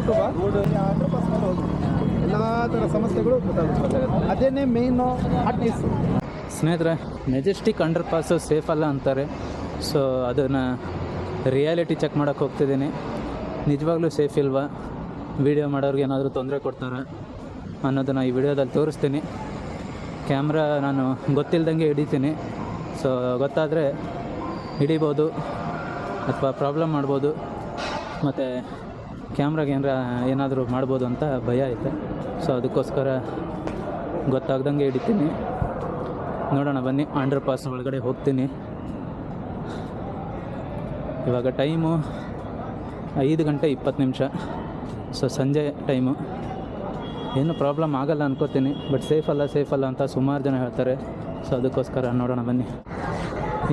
YouTube underpass ಮೇಲೆ ಹೋಗಿ ಎಲ್ಲ ಥರ ಸಮಸ್ಯೆಗಳು ಗೊತ್ತಾಗುತ್ತೆ. ಅದೇನೇ ಮೇಯ್ನು ಆರ್ಟಿಸ್ಟ್. ಸ್ನೇಹಿತರೆ, ಮೆಜೆಸ್ಟಿಕ್ ಅಂಡರ್ಪಾಸು ಸೇಫ್ ಅಲ್ಲ ಅಂತಾರೆ. ಸೊ ಅದನ್ನು ರಿಯಾಲಿಟಿ ಚೆಕ್ ಮಾಡೋಕ್ಕೆ ಹೋಗ್ತಿದ್ದೀನಿ. ನಿಜವಾಗ್ಲೂ ಸೇಫ್ ಇಲ್ವಾ, ವೀಡಿಯೋ ಮಾಡೋರಿಗೆ ಏನಾದರೂ ತೊಂದರೆ ಕೊಡ್ತಾರೆ ಅನ್ನೋದನ್ನು ಈ ವಿಡಿಯೋದಲ್ಲಿ ತೋರಿಸ್ತೀನಿ. ಕ್ಯಾಮ್ರಾ ನಾನು ಗೊತ್ತಿಲ್ದಂಗೆ ಹಿಡಿತೀನಿ. ಸೊ ಗೊತ್ತಾದರೆ ಹಿಡಿಬೋದು ಅಥವಾ ಪ್ರಾಬ್ಲಮ್ ಮಾಡ್ಬೋದು, ಮತ್ತು ಕ್ಯಾಮ್ರಾಗೆ ಏನಾದರೂ ಮಾಡ್ಬೋದು ಅಂತ ಭಯ ಐತೆ. ಸೊ ಅದಕ್ಕೋಸ್ಕರ ಗೊತ್ತಾಗ್ದಂಗೆ ಹಿಡಿತೀನಿ. ನೋಡೋಣ ಬನ್ನಿ, ಅಂಡರ್ಪಾಸ್ ಒಳಗಡೆ ಹೋಗ್ತೀನಿ. ಇವಾಗ ಟೈಮು 5:20. ಸೊ ಸಂಜೆ ಟೈಮು. ಏನು ಪ್ರಾಬ್ಲಮ್ ಆಗಲ್ಲ ಅನ್ಕೋತೀನಿ, ಬಟ್ ಸೇಫ್ ಅಲ್ಲ ಅಂತ ಸುಮಾರು ಜನ ಹೇಳ್ತಾರೆ. ಸೊ ಅದಕ್ಕೋಸ್ಕರ ನೋಡೋಣ ಬನ್ನಿ.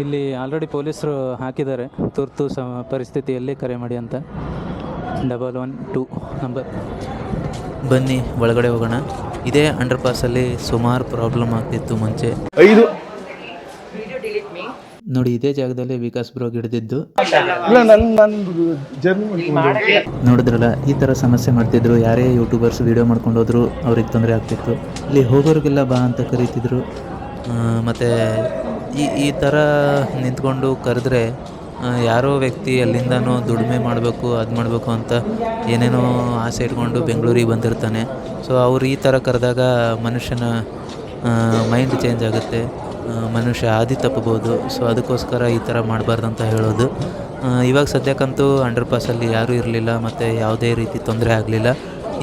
ಇಲ್ಲಿ ಆಲ್ರೆಡಿ ಪೊಲೀಸರು ಹಾಕಿದ್ದಾರೆ, ತುರ್ತು ಪರಿಸ್ಥಿತಿಯಲ್ಲಿ ಕರೆ ಮಾಡಿ ಅಂತ 112 ನಂಬರ್. ಬನ್ನಿ ಒಳಗಡೆ ಹೋಗೋಣ. ಇದೇ ಅಂಡರ್ಪಾಸಲ್ಲಿ ಸುಮಾರು ಪ್ರಾಬ್ಲಮ್ ಆಗ್ತಿತ್ತು ಮುಂಚೆ. ನೋಡಿ, ಇದೇ ಜಾಗದಲ್ಲಿ ವಿಕಾಸ್ ಬ್ರೋ ಹಿಡಿದಿದ್ದು. ನೋಡಿದ್ರಲ್ಲ, ಈ ಥರ ಸಮಸ್ಯೆ ಮಾಡ್ತಿದ್ರು. ಯಾರೇ ಯೂಟ್ಯೂಬರ್ಸ್ ವೀಡಿಯೋ ಮಾಡ್ಕೊಂಡು ಹೋದ್ರು ಅವ್ರಿಗೆ ತೊಂದರೆ ಆಗ್ತಿತ್ತು. ಇಲ್ಲಿ ಹೋಗೋರಿಗೆಲ್ಲ ಬಾ ಅಂತ ಕರೀತಿದ್ರು. ಮತ್ತು ಈ ಥರ ನಿಂತ್ಕೊಂಡು ಕರೆದ್ರೆ ಯಾರೋ ವ್ಯಕ್ತಿ ಅಲ್ಲಿಂದನೂ ದುಡಿಮೆ ಮಾಡಬೇಕು, ಅದು ಮಾಡಬೇಕು ಅಂತ ಏನೇನೋ ಆಸೆ ಇಟ್ಕೊಂಡು ಬೆಂಗಳೂರಿಗೆ ಬಂದಿರ್ತಾನೆ. ಸೊ ಅವ್ರು ಈ ಥರ ಕರೆದಾಗ ಮನುಷ್ಯನ ಮೈಂಡ್ ಚೇಂಜ್ ಆಗುತ್ತೆ, ಮನುಷ್ಯ ಹಾದಿ ತಪ್ಪಬೋದು. ಸೊ ಅದಕ್ಕೋಸ್ಕರ ಈ ಥರ ಮಾಡಬಾರ್ದು ಅಂತ ಹೇಳೋದು. ಇವಾಗ ಸದ್ಯಕ್ಕಂತೂ ಅಂಡರ್ಪಾಸಲ್ಲಿ ಯಾರೂ ಇರಲಿಲ್ಲ ಮತ್ತು ಯಾವುದೇ ರೀತಿ ತೊಂದರೆ ಆಗಲಿಲ್ಲ.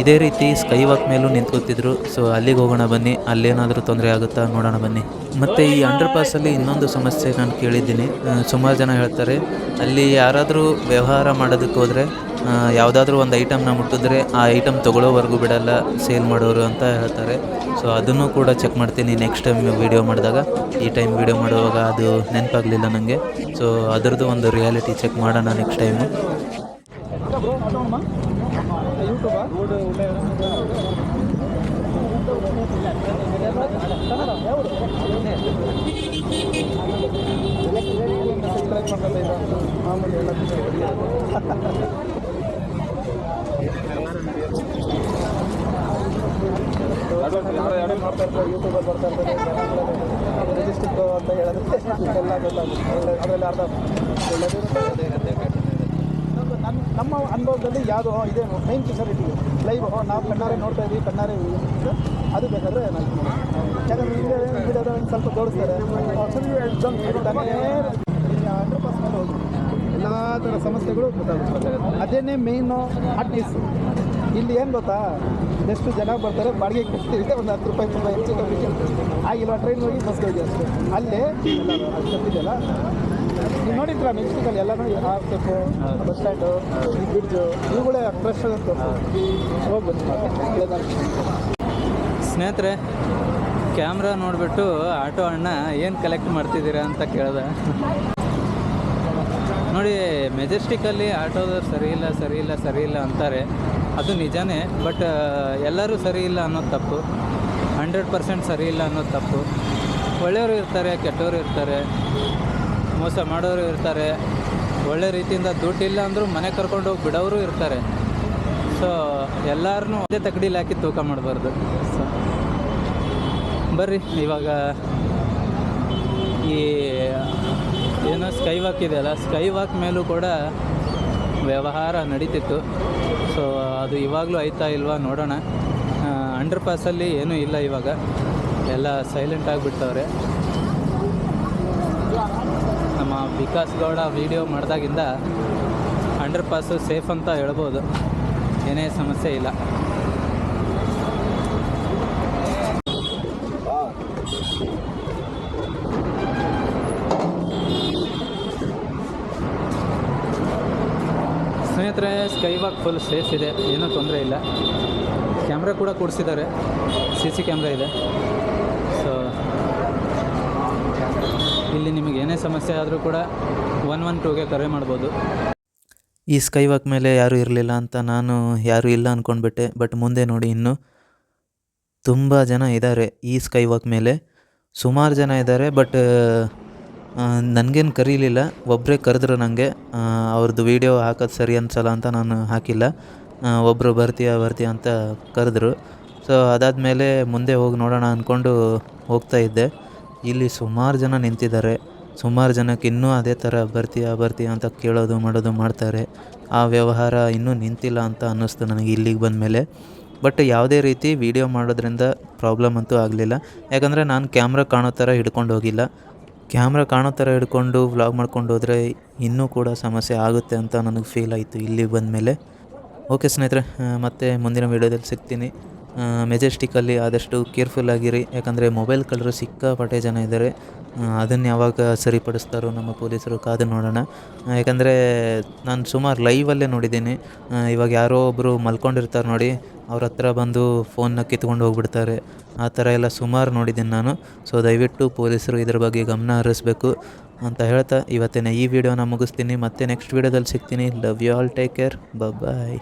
ಇದೇ ರೀತಿ ಸ್ಕೈ ವಾಕ್ ಮೇಲೂ ನಿಂತ್ಕೊತಿದ್ರು. ಸೊ ಅಲ್ಲಿಗೆ ಹೋಗೋಣ ಬನ್ನಿ, ಅಲ್ಲೇನಾದರೂ ತೊಂದರೆ ಆಗುತ್ತಾ ನೋಡೋಣ ಬನ್ನಿ. ಮತ್ತು ಈ ಅಂಡರ್ಪಾಸಲ್ಲಿ ಇನ್ನೊಂದು ಸಮಸ್ಯೆ ನಾನು ಕೇಳಿದ್ದೀನಿ. ಸುಮಾರು ಜನ ಹೇಳ್ತಾರೆ, ಅಲ್ಲಿ ಯಾರಾದರೂ ವ್ಯವಹಾರ ಮಾಡೋದಕ್ಕೆ ಹೋದರೆ ಯಾವುದಾದ್ರೂ ಒಂದು ಐಟಮ್ನ ಮುಟ್ಟಿದ್ರೆ ಆ ಐಟಮ್ ತೊಗೊಳ್ಳೋವರೆಗೂ ಬಿಡಲ್ಲ ಸೇಲ್ ಮಾಡೋರು ಅಂತ ಹೇಳ್ತಾರೆ. ಸೊ ಅದನ್ನು ಕೂಡ ಚೆಕ್ ಮಾಡ್ತೀನಿ ನೆಕ್ಸ್ಟ್ ಟೈಮ್ ವೀಡಿಯೋ ಮಾಡಿದಾಗ. ಈ ಟೈಮ್ ವೀಡಿಯೋ ಮಾಡುವಾಗ ಅದು ನೆನಪಾಗಲಿಲ್ಲ ನನಗೆ. ಸೊ ಅದರದ್ದು ಒಂದು ರಿಯಾಲಿಟಿ ಚೆಕ್ ಮಾಡೋಣ ನೆಕ್ಸ್ಟ್ ಟೈಮು. ಯೂಟ್ಯೂಬರ್ ಬರ್ತಾ ಇರ್ತಾರೆ, ಮೆಜೆಸ್ಟಿಕ್ ಅಂತ ಹೇಳೋದಕ್ಕೆ ಎಲ್ಲ ಗೊತ್ತಾಗುತ್ತೆ. ಅದರಲ್ಲಿ ಅರ್ಧ ನಮ್ಮ ಅನುಭವದಲ್ಲಿ ಯಾವುದೋ ಇದೆ ಮೈನ್ ಫೆಸಿಲಿಟಿ ಲೈವ್ ನಾವು ಕಣ್ಣಾರೆ ನೋಡ್ತಾ ಇದ್ದೀವಿ, ಕಣ್ಣಾರೆ ಅದು ಬೇಕಾದರೆ ಯಾಕಂದರೆ ವಿಡಿಯೋದ ಒಂದು ಸ್ವಲ್ಪ ತೋರಿಸ್ತಾರೆ. ಅಂಡರ್ಪಾಸ್ ಮೇಲೆ ಹೋಗಿ ಎಲ್ಲ ಥರ ಸಮಸ್ಯೆಗಳು ಗೊತ್ತಾಗುತ್ತೆ. ಅದೇನೇ ಮೇಯ್ನು ಆರ್ಟಿಸ್ಟ್. ಇಲ್ಲಿ ಏನು ಗೊತ್ತಾ, ಎಷ್ಟು ಜನ ಬರ್ತಾರೆ, ಬಾಡಿಗೆ ಕೊಡ್ತೀವಿ, ಒಂದು 10 ರೂಪಾಯಿ ತುಂಬ ಹೆಚ್ಚು ಕಮ್ಮಿ ಆಗಿಲ್ಲ. ಟ್ರೈನ್ ಹೋಗಿ ಬಸ್ಗೆ ಹೋಗಿ ಅಷ್ಟೇ. ಅಲ್ಲೇ ಗೊತ್ತಿದೆಯಲ್ಲ, ನೀವು ನೋಡಿದ್ರ ಮೆಕ್ಸಿಕಲ್ಲಿ ಎಲ್ಲನೂ ಆರ್ ಸ್ಟೆಪ್ಪು, ಬಸ್ ಸ್ಟ್ಯಾಂಡು, ಈ ಬ್ರಿಡ್ಜು, ಇವುಗಳೇ ಫ್ರೆಶ್ ಅಂತ ಹೋಗ್ಬೋದು. ಸ್ನೇಹಿತರೆ, ಕ್ಯಾಮ್ರಾ ನೋಡಿಬಿಟ್ಟು ಆಟೋ ಅಣ್ಣ ಏನು ಕಲೆಕ್ಟ್ ಮಾಡ್ತಿದ್ದೀರಾ ಅಂತ ಕೇಳಿದೆ. ನೋಡಿ, ಮೆಜೆಸ್ಟಿಕಲ್ಲಿ ಆಟೋದವ್ರು ಸರಿ ಇಲ್ಲ ಅಂತಾರೆ. ಅದು ನಿಜಾನೇ, ಬಟ್ ಎಲ್ಲರೂ ಸರಿ ಇಲ್ಲ ಅನ್ನೋದು ತಪ್ಪು. 100% ಸರಿ ಇಲ್ಲ ಅನ್ನೋದು ತಪ್ಪು. ಒಳ್ಳೆಯವರು ಇರ್ತಾರೆ, ಕೆಟ್ಟವರು ಇರ್ತಾರೆ, ಮೋಸ ಮಾಡೋರು ಇರ್ತಾರೆ, ಒಳ್ಳೆ ರೀತಿಯಿಂದ ದುಡ್ಡಿಲ್ಲ ಅಂದರೂ ಮನೆ ಕರ್ಕೊಂಡು ಹೋಗಿ ಬಿಡೋರು ಇರ್ತಾರೆ. ಸೊ ಎಲ್ಲರನ್ನೂ ಅದೇ ತಗಡಿಲಿ ಹಾಕಿ ತೂಕ ಮಾಡಬಾರ್ದು. ಸೊ ಬರ್ರಿ, ಇವಾಗ ಈ ಏನೋ ಸ್ಕೈ ವಾಕ್ ಇದೆಯಲ್ಲ, ಸ್ಕೈ ವಾಕ್ ಮೇಲೂ ಕೂಡ ವ್ಯವಹಾರ ನಡೀತಿತ್ತು. ಸೊ ಅದು ಇವಾಗಲೂ ಆಯ್ತಾ ಇಲ್ವಾ ನೋಡೋಣ. ಅಂಡರ್ಪಾಸಲ್ಲಿ ಏನೂ ಇಲ್ಲ, ಇವಾಗ ಎಲ್ಲ ಸೈಲೆಂಟ್ ಆಗಿಬಿಟ್ಟವ್ರೆ. ನಮ್ಮ ವಿಕಾಸ್ ಗೌಡ ವೀಡಿಯೋ ಮಾಡಿದಾಗಿಂದ ಅಂಡರ್ಪಾಸು ಸೇಫ್ ಅಂತ ಹೇಳ್ಬೋದು, ಏನೇ ಸಮಸ್ಯೆ ಇಲ್ಲ. ಸ್ನೇಹಿತರೆ, ಸ್ಕೈ ವಾಕ್ ಫುಲ್ ಸೇಫ್ ಇದೆ, ಏನೂ ತೊಂದರೆ ಇಲ್ಲ. ಕ್ಯಾಮ್ರಾ ಕೂಡ ಕೂಡಿಸಿದ್ದಾರೆ, CC ಕ್ಯಾಮ್ರಾ ಇದೆ. ಸೊ ಇಲ್ಲಿ ನಿಮಗೆ ಏನೇ ಸಮಸ್ಯೆ ಆದರೂ ಕೂಡ 112ಗೆ ಕರೆ ಮಾಡ್ಬೋದು. ಈ ಸ್ಕೈ ವಾಕ್ ಮೇಲೆ ಯಾರೂ ಇರಲಿಲ್ಲ ಅಂತ ನಾನು ಯಾರೂ ಇಲ್ಲ ಅಂದ್ಕೊಂಡ್ಬಿಟ್ಟೆ. ಬಟ್ ಮುಂದೆ ನೋಡಿ, ಇನ್ನೂ ತುಂಬ ಜನ ಇದ್ದಾರೆ ಈ ಸ್ಕೈ ವಾಕ್ ಮೇಲೆ, ಸುಮಾರು ಜನ ಇದ್ದಾರೆ. ಬಟ್ ನನಗೇನು ಕರೀಲಿಲ್ಲ, ಒಬ್ಬರೇ ಕರೆದ್ರು ನನಗೆ. ಅವ್ರದ್ದು ವೀಡಿಯೋ ಹಾಕೋದು ಸರಿ ಅನ್ಸಲ್ಲ ಅಂತ ನಾನು ಹಾಕಿಲ್ಲ. ಒಬ್ಬರು ಬರ್ತೀಯಾ ಅಂತ ಕರೆದ್ರು. ಸೊ ಅದಾದಮೇಲೆ ಮುಂದೆ ಹೋಗಿ ನೋಡೋಣ ಅಂದ್ಕೊಂಡು ಹೋಗ್ತಾ ಇದ್ದೆ. ಇಲ್ಲಿ ಸುಮಾರು ಜನ ನಿಂತಿದ್ದಾರೆ. ಸುಮಾರು ಜನಕ್ಕೆ ಇನ್ನೂ ಅದೇ ಥರ ಬರ್ತೀಯಾ ಅಂತ ಕೇಳೋದು ಮಾಡೋದು ಮಾಡ್ತಾರೆ. ಆ ವ್ಯವಹಾರ ಇನ್ನೂ ನಿಂತಿಲ್ಲ ಅಂತ ಅನ್ನಿಸ್ತು ನನಗೆ ಇಲ್ಲಿಗೆ ಬಂದಮೇಲೆ. ಬಟ್ ಯಾವುದೇ ರೀತಿ ವೀಡಿಯೋ ಮಾಡೋದ್ರಿಂದ ಪ್ರಾಬ್ಲಮ್ ಅಂತೂ ಆಗಲಿಲ್ಲ. ಯಾಕಂದರೆ ನಾನು ಕ್ಯಾಮ್ರಾ ಕಾಣೋ ಥರ ಹಿಡ್ಕೊಂಡು ಹೋಗಿಲ್ಲ. ಕ್ಯಾಮ್ರಾ ಕಾಣೋ ಥರ ಹಿಡ್ಕೊಂಡು ವ್ಲಾಗ್ ಮಾಡ್ಕೊಂಡು ಹೋದರೆ ಇನ್ನೂ ಕೂಡ ಸಮಸ್ಯೆ ಆಗುತ್ತೆ ಅಂತ ನನಗೆ ಫೀಲ್ ಆಯಿತು ಇಲ್ಲಿಗೆ ಬಂದಮೇಲೆ. ಓಕೆ ಸ್ನೇಹಿತರೆ, ಮತ್ತೆ ಮುಂದಿನ ವೀಡಿಯೋದಲ್ಲಿ ಸಿಗ್ತೀನಿ. ಮೆಜೆಸ್ಟಿಕಲ್ಲಿ ಆದಷ್ಟು ಕೇರ್ಫುಲ್ಲಾಗಿರಿ. ಯಾಕಂದರೆ ಮೊಬೈಲ್ ಕಳ್ಳರು ಸಿಕ್ಕಾಪಟ್ಟೆ ಜನ ಇದ್ದಾರೆ. ಅದನ್ನು ಯಾವಾಗ ಸರಿಪಡಿಸ್ತಾರೋ ನಮ್ಮ ಪೊಲೀಸರು ಕಾದು ನೋಡೋಣ. ಯಾಕಂದರೆ ನಾನು ಸುಮಾರು ಲೈವಲ್ಲೇ ನೋಡಿದ್ದೀನಿ. ಇವಾಗ ಯಾರೋ ಒಬ್ಬರು ಮಲ್ಕೊಂಡಿರ್ತಾರೆ ನೋಡಿ, ಅವ್ರ ಹತ್ರ ಬಂದು ಫೋನ್ನ ಕಿತ್ಕೊಂಡು ಹೋಗ್ಬಿಡ್ತಾರೆ. ಆ ಥರ ಎಲ್ಲ ಸುಮಾರು ನೋಡಿದ್ದೀನಿ ನಾನು. ಸೊ ದಯವಿಟ್ಟು ಪೊಲೀಸರು ಇದ್ರ ಬಗ್ಗೆ ಗಮನ ಹರಿಸ್ಬೇಕು ಅಂತ ಹೇಳ್ತಾ ಇವತ್ತಿನ ಈ ವಿಡಿಯೋನ ಮುಗಿಸ್ತೀನಿ. ಮತ್ತೆ ನೆಕ್ಸ್ಟ್ ವೀಡಿಯೋದಲ್ಲಿ ಸಿಗ್ತೀನಿ. Love you all, take care, bye.